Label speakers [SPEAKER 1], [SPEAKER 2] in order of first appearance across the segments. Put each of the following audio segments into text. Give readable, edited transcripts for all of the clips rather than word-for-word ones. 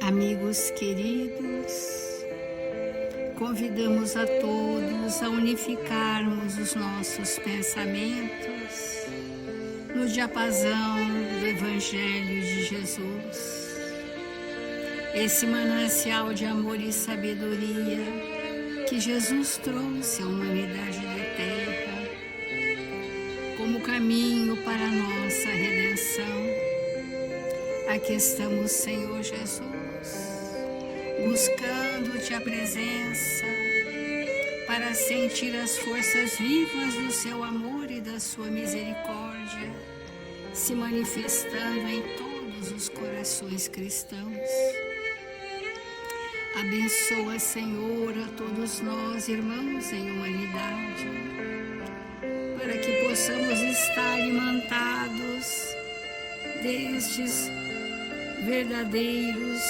[SPEAKER 1] Amigos queridos, convidamos a todos a unificarmos os nossos pensamentos no diapasão do Evangelho de Jesus. Esse manancial de amor e sabedoria que Jesus trouxe à humanidade da Terra como caminho para a nossa redenção. Aqui estamos, Senhor Jesus, buscando-te a presença para sentir as forças vivas do seu amor e da sua misericórdia se manifestando em todos os corações cristãos. Abençoa, Senhor, a todos nós, irmãos em humanidade, para que possamos estar imantados destes verdadeiros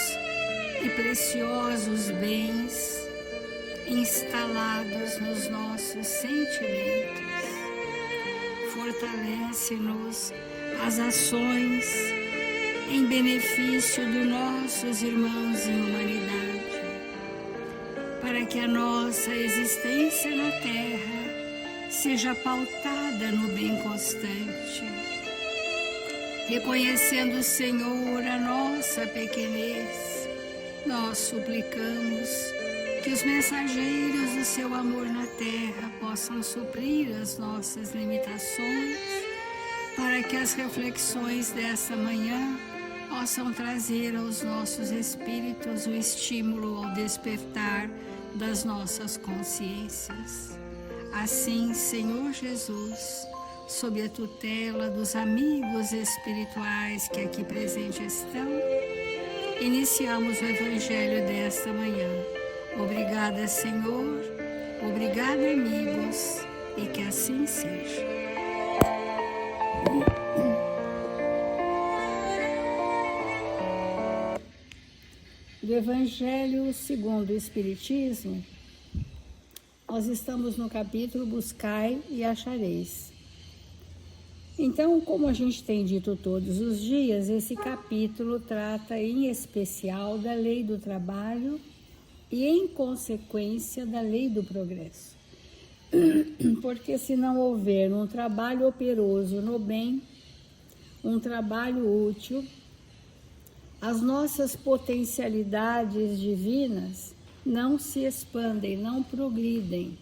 [SPEAKER 1] e preciosos bens instalados nos nossos sentimentos. Fortalece-nos as ações em benefício dos nossos irmãos em humanidade, para que a nossa existência na Terra seja pautada no bem constante. Reconhecendo, Senhor, a nossa pequenez, nós suplicamos que os mensageiros do seu amor na Terra possam suprir as nossas limitações, para que as reflexões dessa manhã possam trazer aos nossos espíritos o estímulo ao despertar das nossas consciências. Assim, Senhor Jesus, sob a tutela dos amigos espirituais que aqui presentes estão, iniciamos o Evangelho desta manhã. Obrigada, Senhor, obrigada, amigos, e que assim seja. Do Evangelho segundo o Espiritismo, nós estamos no capítulo Buscai e Achareis. Então, como a gente tem dito todos os dias, esse capítulo trata em especial da lei do trabalho e, em consequência, da lei do progresso. Porque se não houver um trabalho operoso no bem, um trabalho útil, as nossas potencialidades divinas não se expandem, não progridem.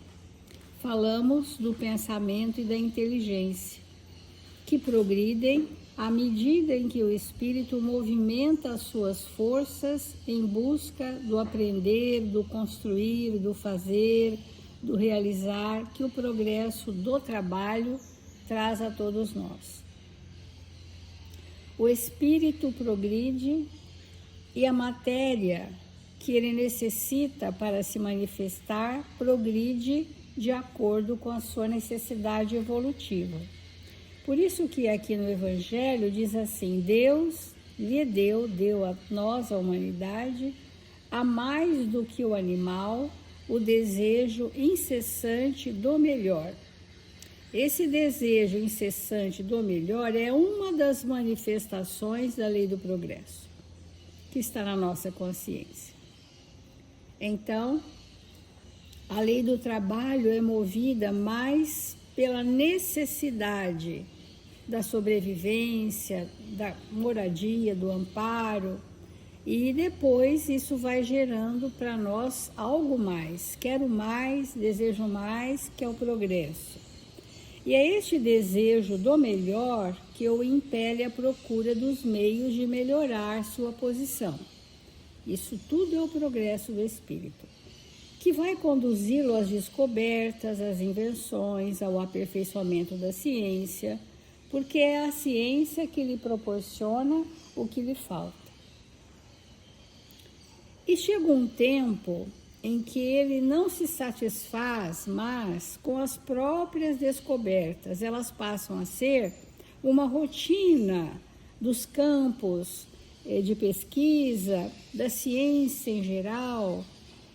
[SPEAKER 1] Falamos do pensamento e da inteligência, que progridem à medida em que o espírito movimenta as suas forças em busca do aprender, do construir, do fazer, do realizar, que o progresso do trabalho traz a todos nós. O espírito progride e a matéria que ele necessita para se manifestar progride de acordo com a sua necessidade evolutiva. Por isso que aqui no Evangelho diz assim: Deus lhe deu a nós, a humanidade, a mais do que o animal, o desejo incessante do melhor. Esse desejo incessante do melhor é uma das manifestações da lei do progresso, que está na nossa consciência. Então, a lei do trabalho é movida mais pela necessidade da sobrevivência, da moradia, do amparo, e depois isso vai gerando para nós algo mais. Quero mais, desejo mais, que é o progresso. E é este desejo do melhor que o impele à procura dos meios de melhorar sua posição. Isso tudo é o progresso do espírito, que vai conduzi-lo às descobertas, às invenções, ao aperfeiçoamento da ciência, porque é a ciência que lhe proporciona o que lhe falta. E chega um tempo em que ele não se satisfaz mais com as próprias descobertas, elas passam a ser uma rotina dos campos de pesquisa, da ciência em geral,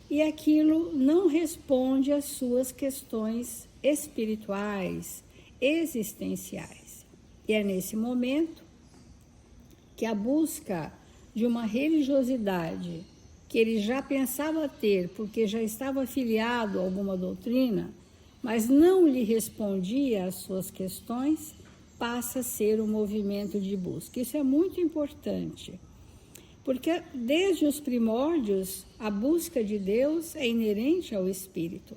[SPEAKER 1] e aquilo não responde às suas questões espirituais, existenciais. E é nesse momento que a busca de uma religiosidade que ele já pensava ter, porque já estava afiliado a alguma doutrina, mas não lhe respondia às suas questões, passa a ser um movimento de busca. Isso é muito importante, porque desde os primórdios a busca de Deus é inerente ao espírito.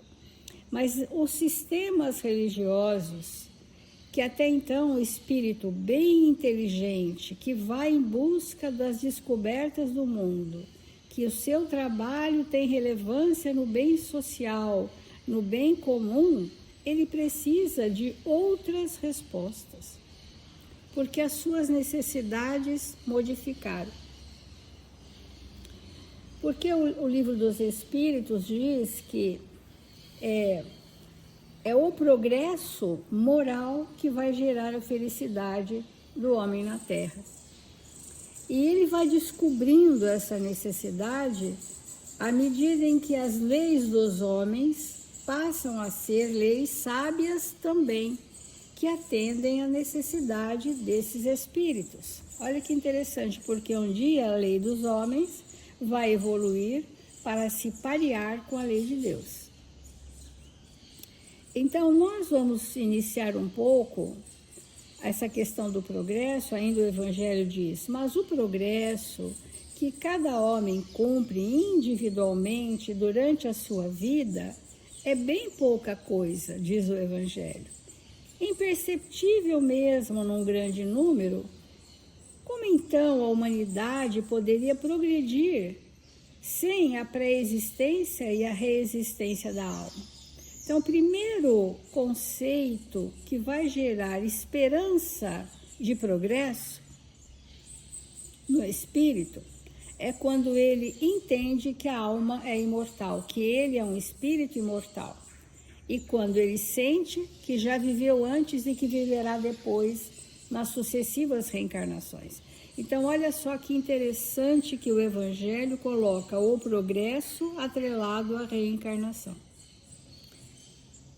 [SPEAKER 1] Mas os sistemas religiosos, que até então o espírito bem inteligente, que vai em busca das descobertas do mundo, que o seu trabalho tem relevância no bem social, no bem comum, ele precisa de outras respostas, porque as suas necessidades modificaram. Porque o livro dos Espíritos diz que é o progresso moral que vai gerar a felicidade do homem na Terra. E ele vai descobrindo essa necessidade à medida em que as leis dos homens passam a ser leis sábias também, que atendem à necessidade desses espíritos. Olha que interessante, porque um dia a lei dos homens vai evoluir para se parear com a lei de Deus. Então, nós vamos iniciar um pouco essa questão do progresso. Ainda o Evangelho diz, mas o progresso que cada homem cumpre individualmente durante a sua vida é bem pouca coisa, diz o Evangelho. Imperceptível mesmo num grande número. Como então a humanidade poderia progredir sem a pré-existência e a reexistência da alma? Então, o primeiro conceito que vai gerar esperança de progresso no espírito é quando ele entende que a alma é imortal, que ele é um espírito imortal. E quando ele sente que já viveu antes e que viverá depois nas sucessivas reencarnações. Então, olha só que interessante que o Evangelho coloca o progresso atrelado à reencarnação.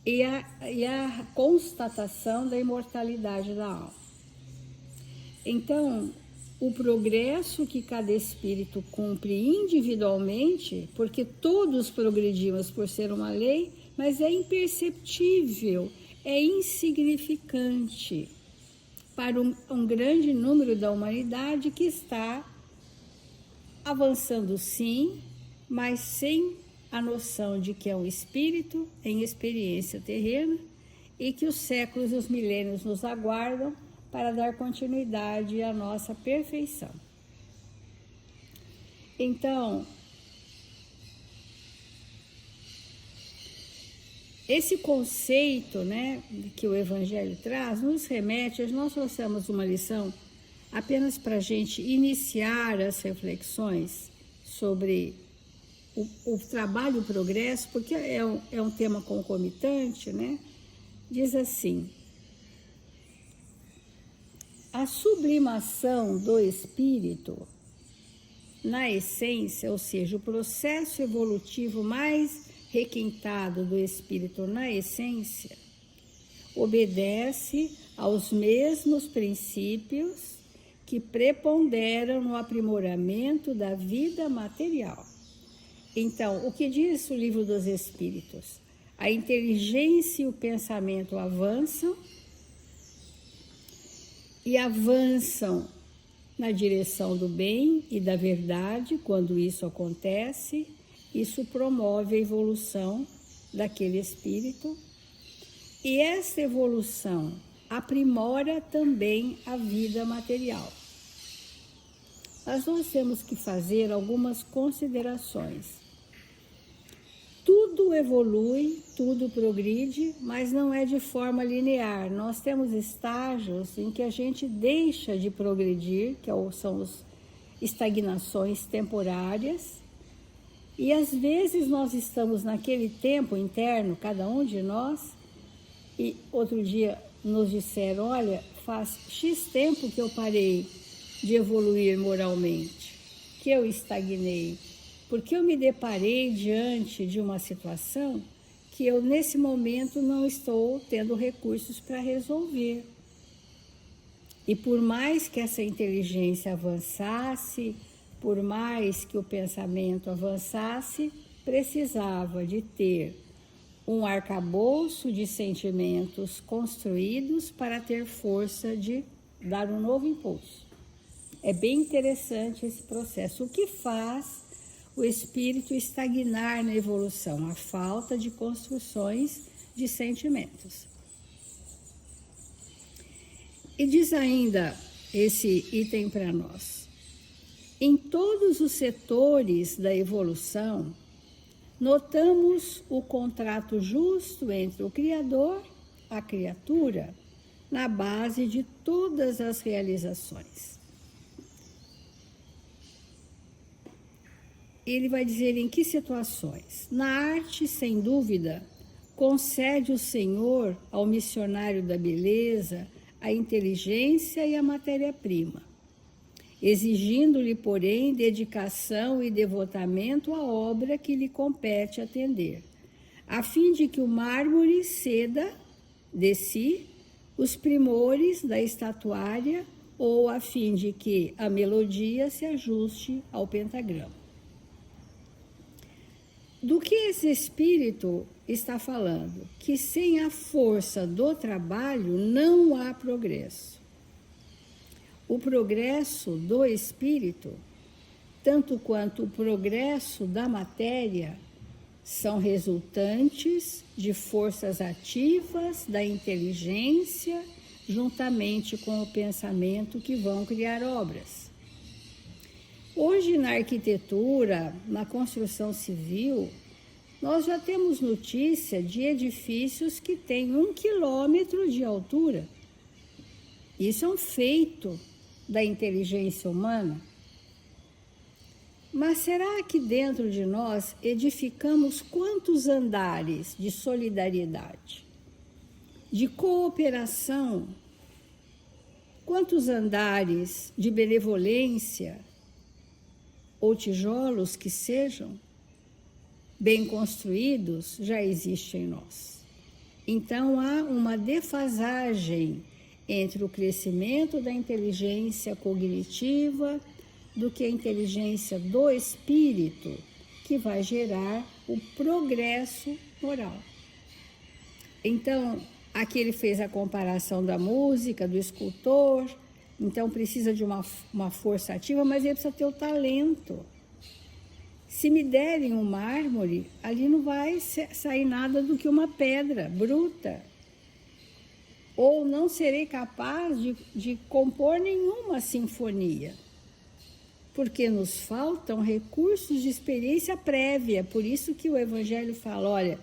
[SPEAKER 1] E a constatação da imortalidade da alma. Então, o progresso que cada espírito cumpre individualmente, porque todos progredimos por ser uma lei, mas é imperceptível, é insignificante para um grande número da humanidade que está avançando sim, mas sem a noção de que é um espírito em experiência terrena e que os séculos e os milênios nos aguardam para dar continuidade à nossa perfeição. Então, esse conceito, que o Evangelho traz, nos remete, nós trouxemos uma lição apenas para a gente iniciar as reflexões sobre o trabalho e o progresso, porque é um tema concomitante, Diz assim, a sublimação do espírito na essência, ou seja, o processo evolutivo mais requintado do espírito na essência, obedece aos mesmos princípios que preponderam no aprimoramento da vida material. Então, o que diz o Livro dos Espíritos? A inteligência e o pensamento avançam e avançam na direção do bem e da verdade. Quando isso acontece, isso promove a evolução daquele espírito, e essa evolução aprimora também a vida material. Mas nós temos que fazer algumas considerações. Tudo evolui, tudo progride, mas não é de forma linear. Nós temos estágios em que a gente deixa de progredir, que são as estagnações temporárias, e às vezes nós estamos naquele tempo interno, cada um de nós, e outro dia nos disseram, olha, faz X tempo que eu parei de evoluir moralmente, que eu estagnei, porque eu me deparei diante de uma situação que eu, nesse momento, não estou tendo recursos para resolver. E por mais que essa inteligência avançasse por mais que o pensamento avançasse, precisava de ter um arcabouço de sentimentos construídos para ter força de dar um novo impulso. É bem interessante esse processo. O que faz o espírito estagnar na evolução? A falta de construções de sentimentos. E diz ainda esse item para nós: em todos os setores da evolução, notamos o contrato justo entre o Criador, a criatura, na base de todas as realizações. Ele vai dizer em que situações. Na arte, sem dúvida, concede o Senhor ao missionário da beleza a inteligência e a matéria-prima, exigindo-lhe, porém, dedicação e devotamento à obra que lhe compete atender, a fim de que o mármore ceda de si os primores da estatuária ou a fim de que a melodia se ajuste ao pentagrama. Do que esse espírito está falando? Que sem a força do trabalho não há progresso. O progresso do espírito, tanto quanto o progresso da matéria, são resultantes de forças ativas da inteligência, juntamente com o pensamento, que vão criar obras. Hoje, na arquitetura, na construção civil, nós já temos notícia de edifícios que têm 1 quilômetro de altura. Isso é um feito da inteligência humana. Mas será que dentro de nós edificamos quantos andares de solidariedade, de cooperação, quantos andares de benevolência, ou tijolos que sejam bem construídos, já existe em nós? Então há uma defasagem entre o crescimento da inteligência cognitiva do que a inteligência do espírito, que vai gerar o progresso moral. Então, aqui ele fez a comparação da música, do escultor. Então precisa de uma força ativa, mas ele precisa ter o talento. Se me derem um mármore, ali não vai sair nada do que uma pedra bruta. Ou não serei capaz de compor nenhuma sinfonia, porque nos faltam recursos de experiência prévia. Por isso que o Evangelho fala, olha,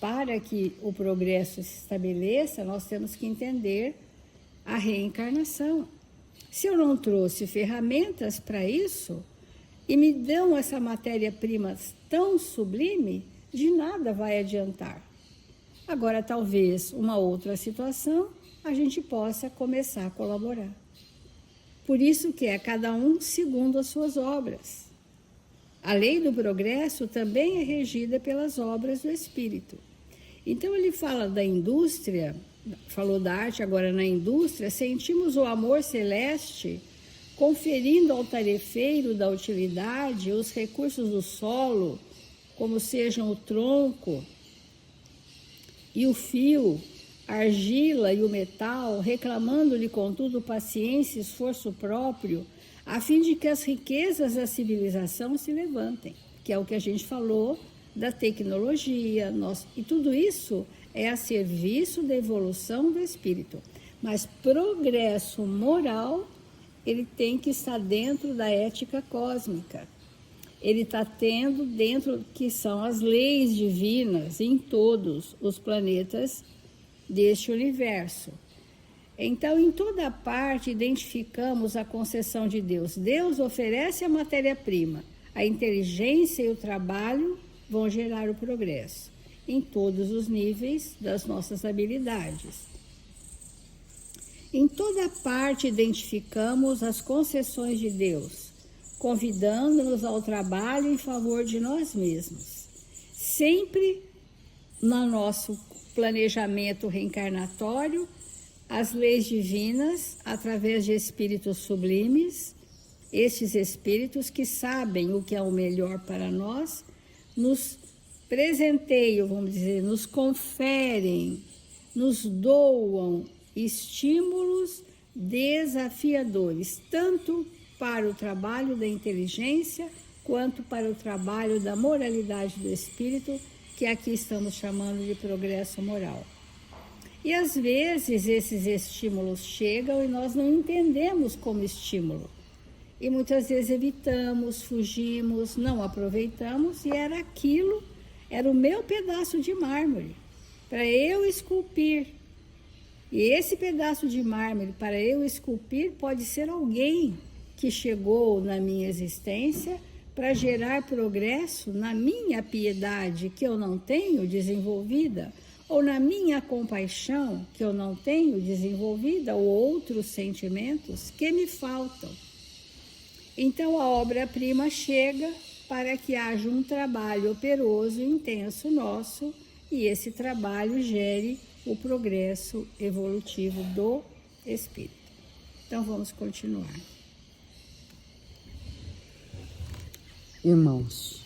[SPEAKER 1] para que o progresso se estabeleça, nós temos que entender a reencarnação. Se eu não trouxe ferramentas para isso, e me dão essa matéria-prima tão sublime, de nada vai adiantar. Agora, talvez, uma outra situação, a gente possa começar a colaborar. Por isso que é cada um segundo as suas obras. A lei do progresso também é regida pelas obras do Espírito. Então, ele fala da indústria, falou da arte, agora na indústria, sentimos o amor celeste conferindo ao tarefeiro da utilidade os recursos do solo, como sejam o tronco e o fio, a argila e o metal, reclamando-lhe, contudo, paciência e esforço próprio, a fim de que as riquezas da civilização se levantem, que é o que a gente falou da tecnologia, e tudo isso é a serviço da evolução do espírito. Mas progresso moral, ele tem que estar dentro da ética cósmica. Ele está tendo dentro que são as leis divinas em todos os planetas deste universo. Então, em toda parte, identificamos a concessão de Deus. Deus oferece a matéria-prima. A inteligência e o trabalho vão gerar o progresso em todos os níveis das nossas habilidades. Em toda parte identificamos as concessões de Deus, convidando-nos ao trabalho em favor de nós mesmos. Sempre no nosso planejamento reencarnatório, as leis divinas, através de espíritos sublimes, Estes espíritos que sabem o que é o melhor para nós, nos presenteiam, vamos dizer, nos conferem, nos doam estímulos desafiadores, tanto para o trabalho da inteligência, quanto para o trabalho da moralidade do espírito, que aqui estamos chamando de progresso moral. E às vezes esses estímulos chegam e nós não entendemos como estímulo. E muitas vezes evitamos, fugimos, não aproveitamos, e era aquilo, era o meu pedaço de mármore, para eu esculpir. E esse pedaço de mármore, para eu esculpir, pode ser alguém que chegou na minha existência para gerar progresso na minha piedade, que eu não tenho desenvolvida, ou na minha compaixão, que eu não tenho desenvolvida, ou outros sentimentos que me faltam. Então, a obra-prima chega para que haja um trabalho operoso e intenso nosso, e esse trabalho gere o progresso evolutivo do espírito. Então, vamos continuar.
[SPEAKER 2] Irmãos,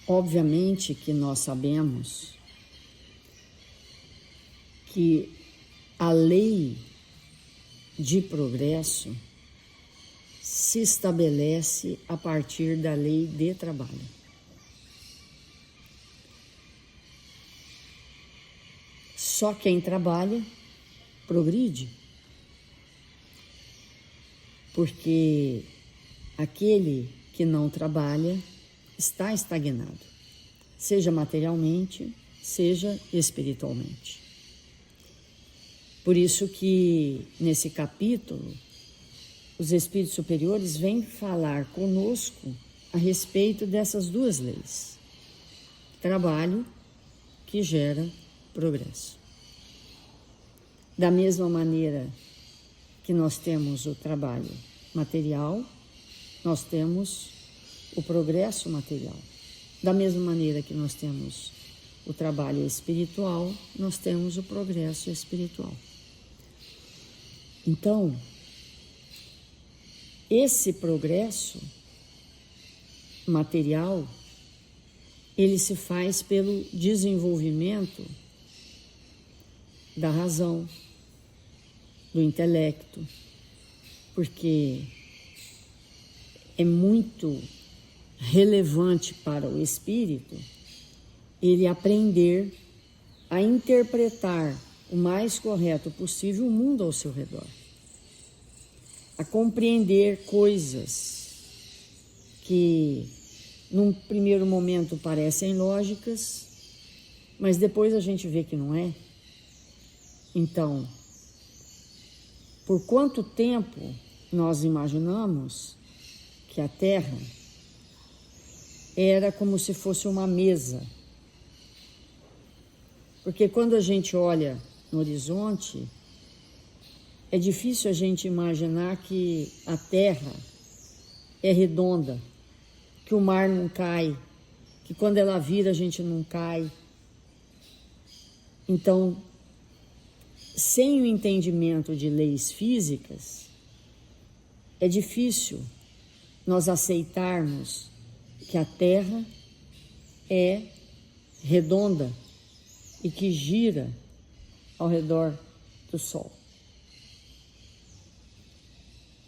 [SPEAKER 2] obviamente que nós sabemos que a lei de progresso se estabelece a partir da lei de trabalho. Só quem trabalha progride, porque aquele que não trabalha está estagnado, seja materialmente, seja espiritualmente. Por isso que, nesse capítulo, os espíritos superiores vêm falar conosco a respeito dessas duas leis. Trabalho que gera progresso. Da mesma maneira que nós temos o trabalho material, nós temos o progresso material. Da mesma maneira que nós temos o trabalho espiritual, nós temos o progresso espiritual. Então, esse progresso material, ele se faz pelo desenvolvimento da razão, do intelecto, porque é muito relevante para o espírito ele aprender a interpretar o mais correto possível o mundo ao seu redor, a compreender coisas que num primeiro momento parecem lógicas, mas depois a gente vê que não é. Então, por quanto tempo nós imaginamos que a Terra era como se fosse uma mesa? Porque quando a gente olha no horizonte, é difícil a gente imaginar que a Terra é redonda, que o mar não cai, que quando ela vira a gente não cai. Então, sem o entendimento de leis físicas, é difícil nós aceitarmos que a Terra é redonda e que gira ao redor do Sol.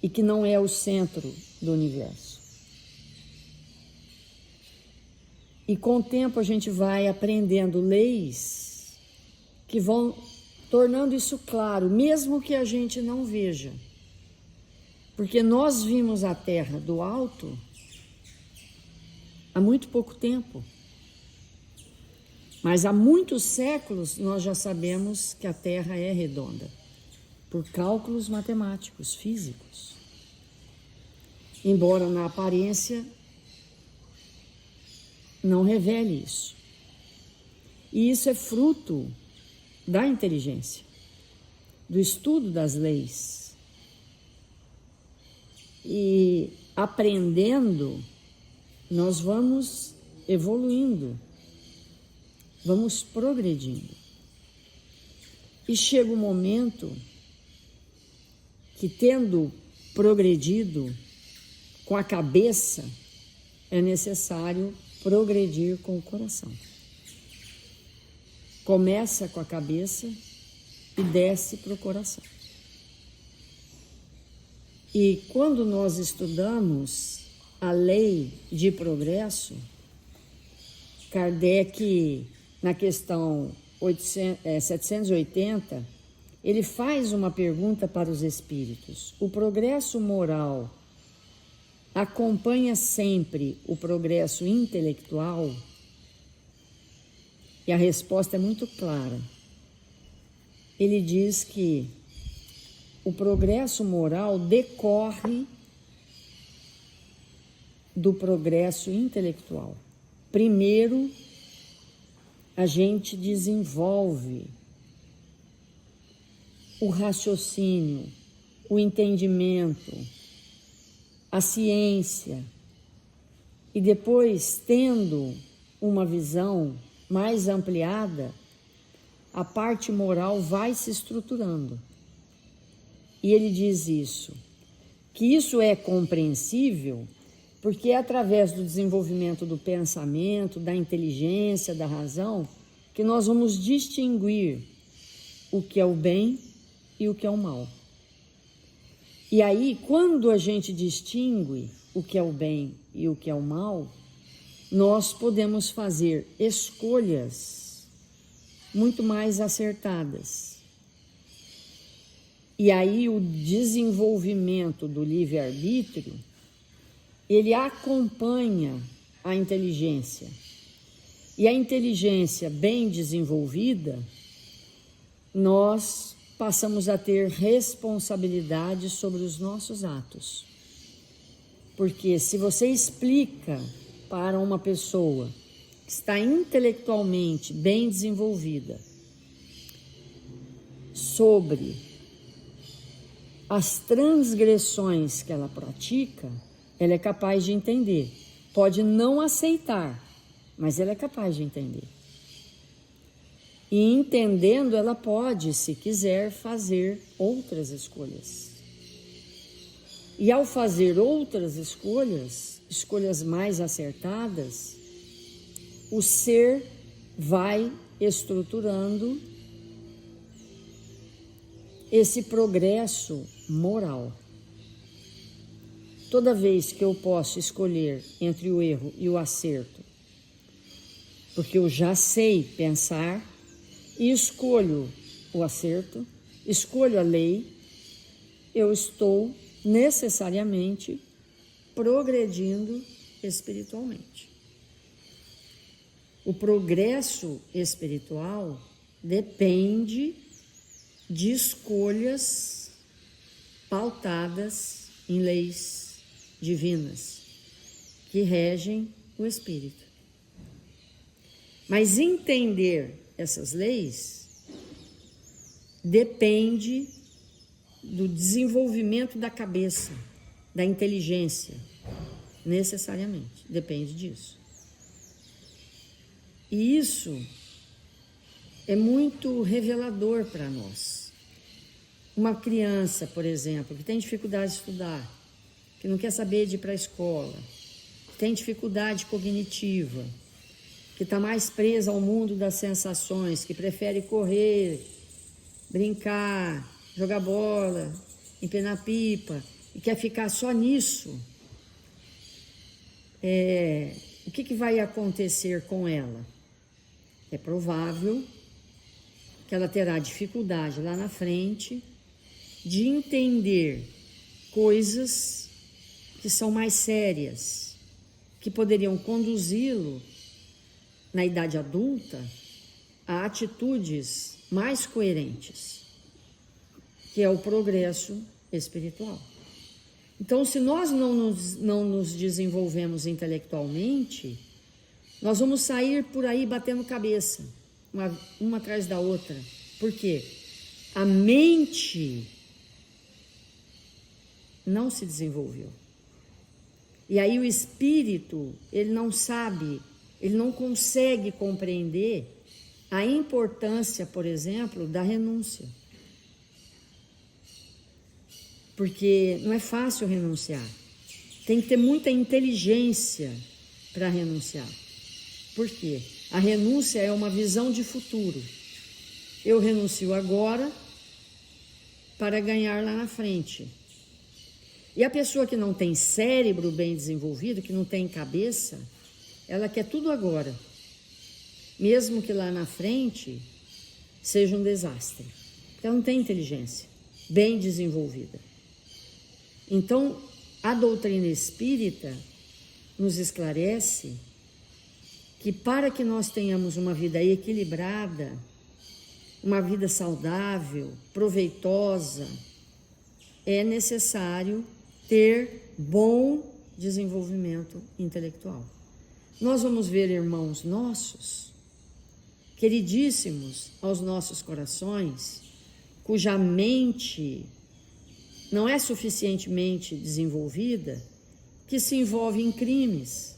[SPEAKER 2] E que não é o centro do universo. E com o tempo a gente vai aprendendo leis que vão tornando isso claro, mesmo que a gente não veja. Porque nós vimos a Terra do alto há muito pouco tempo. Mas há muitos séculos nós já sabemos que a Terra é redonda, por cálculos matemáticos, físicos. Embora na aparência não revele isso. E isso é fruto da inteligência, do estudo das leis. E aprendendo, nós vamos evoluindo, vamos progredindo. E chega um momento que, tendo progredido com a cabeça, é necessário progredir com o coração. Começa com a cabeça e desce para o coração. E quando nós estudamos a lei de progresso, Kardec, na questão 780, ele faz uma pergunta para os espíritos: o progresso moral acompanha sempre o progresso intelectual? E a resposta é muito clara. Ele diz que o progresso moral decorre do progresso intelectual. Primeiro, a gente desenvolve o raciocínio, o entendimento, a ciência, e depois, tendo uma visão mais ampliada, a parte moral vai se estruturando. E ele diz isso, que isso é compreensível porque é através do desenvolvimento do pensamento, da inteligência, da razão, que nós vamos distinguir o que é o bem e o que é o mal. E aí, quando a gente distingue o que é o bem e o que é o mal, nós podemos fazer escolhas muito mais acertadas. E aí o desenvolvimento do livre-arbítrio, ele acompanha a inteligência. E a inteligência bem desenvolvida, nós passamos a ter responsabilidade sobre os nossos atos. Porque se você explica para uma pessoa que está intelectualmente bem desenvolvida sobre as transgressões que ela pratica, ela é capaz de entender. Pode não aceitar, mas ela é capaz de entender. E entendendo, ela pode, se quiser, fazer outras escolhas. E ao fazer outras escolhas, escolhas mais acertadas, o ser vai estruturando esse progresso moral. Toda vez que eu posso escolher entre o erro e o acerto, porque eu já sei pensar e escolho o acerto, escolho a lei, eu estou necessariamente progredindo espiritualmente. O progresso espiritual depende de escolhas pautadas em leis divinas que regem o espírito. Mas entender essas leis depende do desenvolvimento da cabeça, da inteligência, necessariamente, depende disso. E isso é muito revelador para nós. Uma criança, por exemplo, que tem dificuldade de estudar, que não quer saber de ir para a escola, que tem dificuldade cognitiva, que está mais presa ao mundo das sensações, que prefere correr, brincar, jogar bola, empenar pipa, e quer ficar só nisso, o que vai acontecer com ela? É provável que ela terá dificuldade lá na frente de entender coisas que são mais sérias, que poderiam conduzi-lo na idade adulta a atitudes mais coerentes, que é o progresso espiritual. Então, se nós não nos desenvolvemos intelectualmente, nós vamos sair por aí batendo cabeça, uma atrás da outra. Por quê? A mente não se desenvolveu. E aí o espírito, ele não sabe, ele não consegue compreender a importância, por exemplo, da renúncia. Porque não é fácil renunciar. Tem que ter muita inteligência para renunciar. Por quê? A renúncia é uma visão de futuro. Eu renuncio agora para ganhar lá na frente. E a pessoa que não tem cérebro bem desenvolvido, que não tem cabeça, ela quer tudo agora. Mesmo que lá na frente seja um desastre. Porque ela não tem inteligência bem desenvolvida. Então, a doutrina espírita nos esclarece que para que nós tenhamos uma vida equilibrada, uma vida saudável, proveitosa, é necessário ter bom desenvolvimento intelectual. Nós vamos ver irmãos nossos, queridíssimos aos nossos corações, cuja mente não é suficientemente desenvolvida, que se envolve em crimes.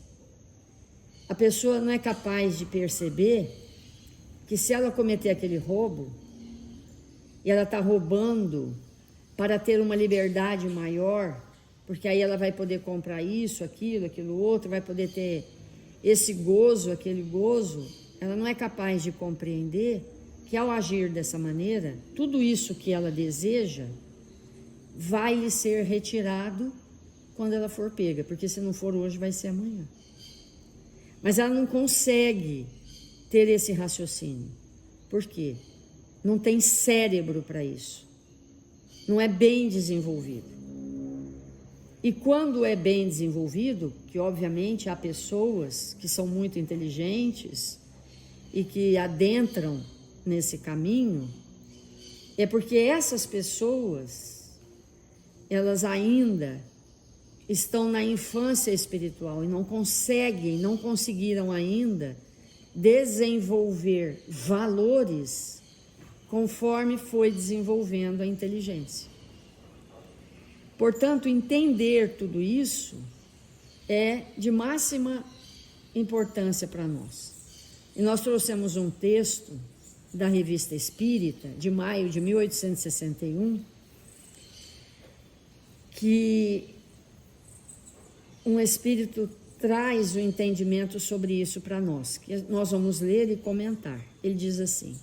[SPEAKER 2] A pessoa não é capaz de perceber que se ela cometer aquele roubo, e ela está roubando para ter uma liberdade maior, porque aí ela vai poder comprar isso, aquilo outro, vai poder ter esse gozo, aquele gozo, ela não é capaz de compreender que ao agir dessa maneira, tudo isso que ela deseja vai lhe ser retirado quando ela for pega, porque se não for hoje, vai ser amanhã. Mas ela não consegue ter esse raciocínio. Por quê? Não tem cérebro para isso. Não é bem desenvolvido. E quando é bem desenvolvido, que obviamente há pessoas que são muito inteligentes e que adentram nesse caminho, é porque essas pessoas, elas ainda estão na infância espiritual e não conseguiram ainda desenvolver valores conforme foi desenvolvendo a inteligência. Portanto, entender tudo isso é de máxima importância para nós. E nós trouxemos um texto da Revista Espírita, de maio de 1861, que um espírito traz o entendimento sobre isso para nós, que nós vamos ler e comentar. Ele diz assim: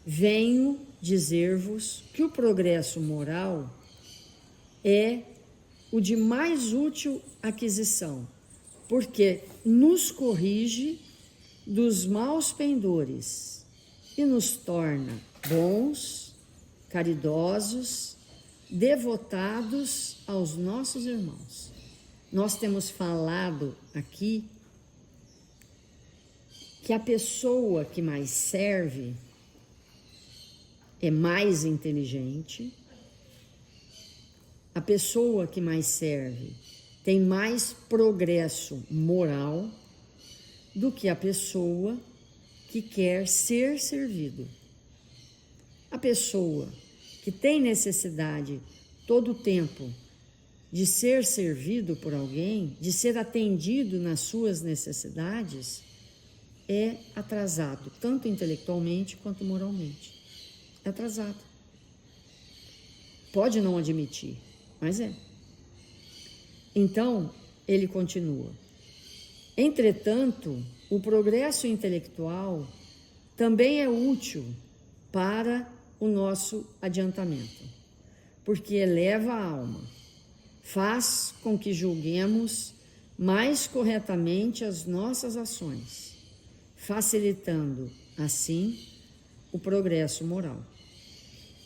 [SPEAKER 2] venho dizer-vos que o progresso moral é o de mais útil aquisição, porque nos corrige dos maus pendores e nos torna bons, caridosos, devotados aos nossos irmãos. Nós temos falado aqui que a pessoa que mais serve é mais inteligente, a pessoa que mais serve tem mais progresso moral do que a pessoa que quer ser servido. A pessoa que tem necessidade todo o tempo de ser servido por alguém, de ser atendido nas suas necessidades, é atrasado, tanto intelectualmente quanto moralmente. É atrasado. Pode não admitir, mas é. Então, ele continua. Entretanto, o progresso intelectual também é útil para o nosso adiantamento, porque eleva a alma, faz com que julguemos mais corretamente as nossas ações, facilitando, assim, o progresso moral.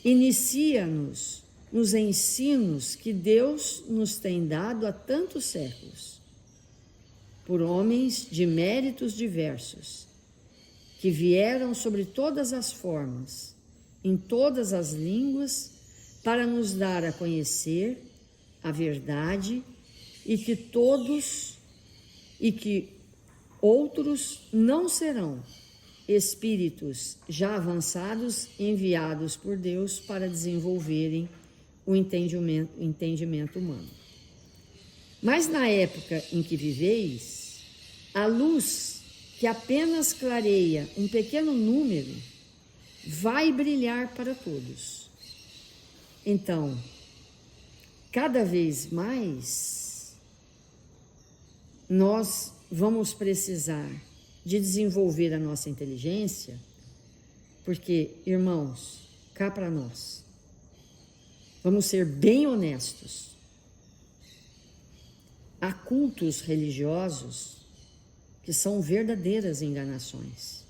[SPEAKER 2] Inicia-nos nos ensinos que Deus nos tem dado há tantos séculos, por homens de méritos diversos, que vieram sobre todas as formas, em todas as línguas, para nos dar a conhecer a verdade e que outros não serão espíritos já avançados enviados por Deus para desenvolverem o entendimento humano. Mas na época em que viveis, a luz que apenas clareia um pequeno número, vai brilhar para todos. Então, cada vez mais, nós vamos precisar de desenvolver a nossa inteligência, porque, irmãos, cá para nós, vamos ser bem honestos. Há cultos religiosos que são verdadeiras enganações.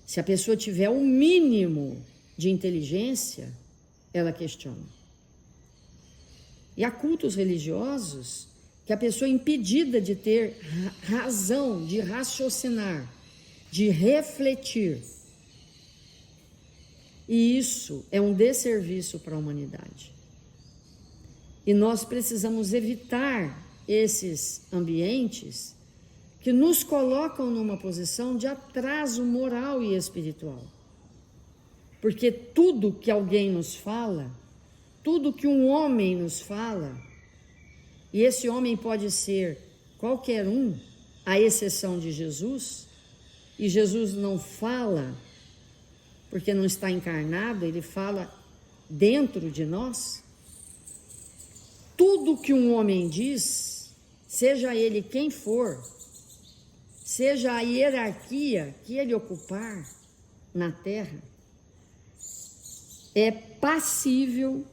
[SPEAKER 2] Se a pessoa tiver o mínimo de inteligência, ela questiona. E há cultos religiosos que a pessoa é impedida de ter razão, de raciocinar, de refletir. E isso é um desserviço para a humanidade. E nós precisamos evitar esses ambientes que nos colocam numa posição de atraso moral e espiritual. Porque tudo que alguém nos fala, tudo que um homem nos fala, e esse homem pode ser qualquer um, à exceção de Jesus, e Jesus não fala porque não está encarnado, ele fala dentro de nós. Tudo que um homem diz, seja ele quem for, seja a hierarquia que ele ocupar na terra, é passível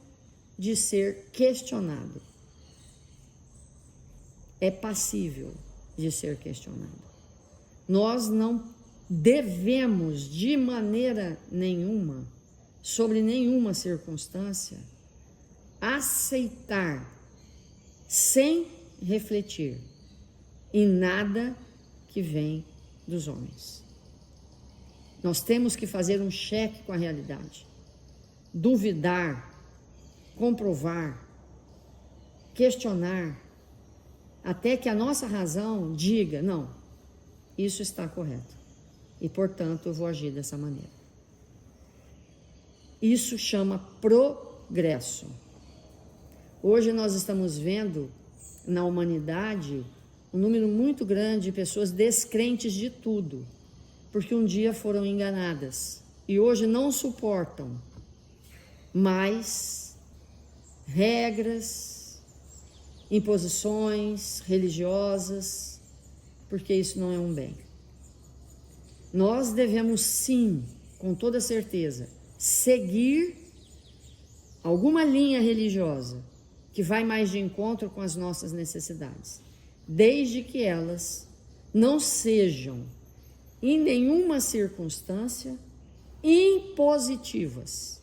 [SPEAKER 2] de ser questionado. É passível de ser questionado. Nós não devemos, de maneira nenhuma, sobre nenhuma circunstância, aceitar, sem refletir, em nada que vem dos homens. Nós temos que fazer um cheque com a realidade, duvidar, comprovar, questionar, até que a nossa razão diga, não, isso está correto, e portanto eu vou agir dessa maneira. Isso chama progresso. Hoje nós estamos vendo na humanidade um número muito grande de pessoas descrentes de tudo, porque um dia foram enganadas e hoje não suportam mais regras, imposições religiosas, porque isso não é um bem. Nós devemos sim, com toda certeza, seguir alguma linha religiosa que vai mais de encontro com as nossas necessidades, desde que elas não sejam, em nenhuma circunstância, impositivas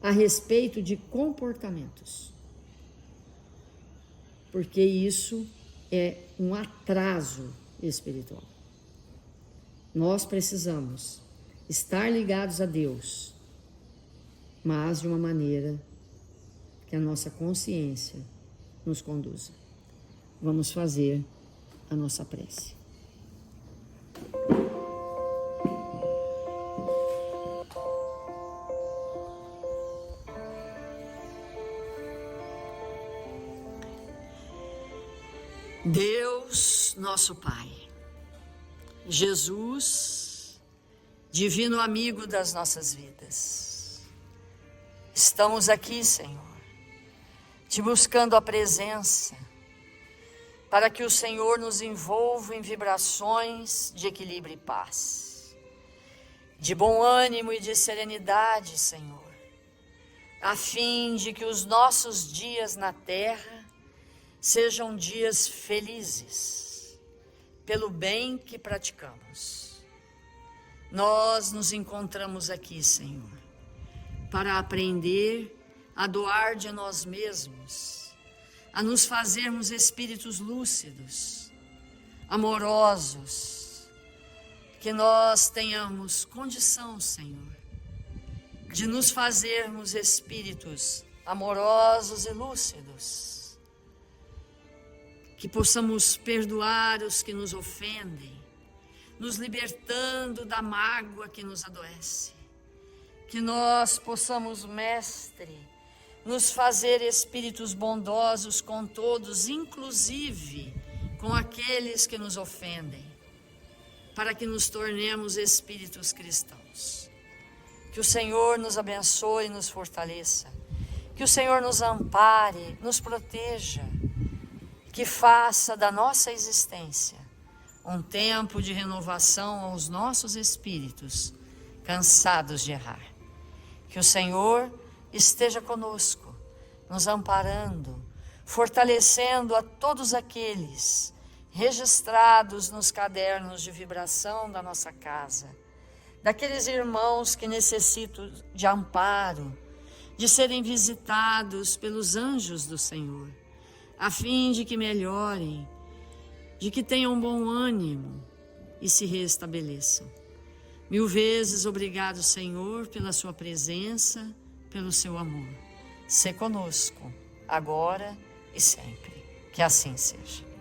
[SPEAKER 2] a respeito de comportamentos, porque isso é um atraso espiritual. Nós precisamos estar ligados a Deus, mas de uma maneira que a nossa consciência nos conduza. Vamos fazer a nossa prece. Deus, nosso Pai, Jesus, divino amigo das nossas vidas, estamos aqui, Senhor, te buscando a presença, para que o Senhor nos envolva em vibrações de equilíbrio e paz, de bom ânimo e de serenidade, Senhor, a fim de que os nossos dias na terra sejam dias felizes, pelo bem que praticamos. Nós nos encontramos aqui, Senhor, para aprender a doar de nós mesmos, a nos fazermos espíritos lúcidos, amorosos, que nós tenhamos condição, Senhor, de nos fazermos espíritos amorosos e lúcidos, que possamos perdoar os que nos ofendem, nos libertando da mágoa que nos adoece, que nós possamos, Mestre, nos fazer espíritos bondosos com todos, inclusive com aqueles que nos ofendem, para que nos tornemos espíritos cristãos. Que o Senhor nos abençoe e nos fortaleça. Que o Senhor nos ampare, nos proteja. Que faça da nossa existência um tempo de renovação aos nossos espíritos, cansados de errar. Que o Senhor esteja conosco, nos amparando, fortalecendo a todos aqueles registrados nos cadernos de vibração da nossa casa, daqueles irmãos que necessitam de amparo, de serem visitados pelos anjos do Senhor, a fim de que melhorem, de que tenham bom ânimo e se restabeleçam. 1000 vezes obrigado, Senhor, pela sua presença, pelo seu amor. Sê conosco, agora e sempre. Que assim seja.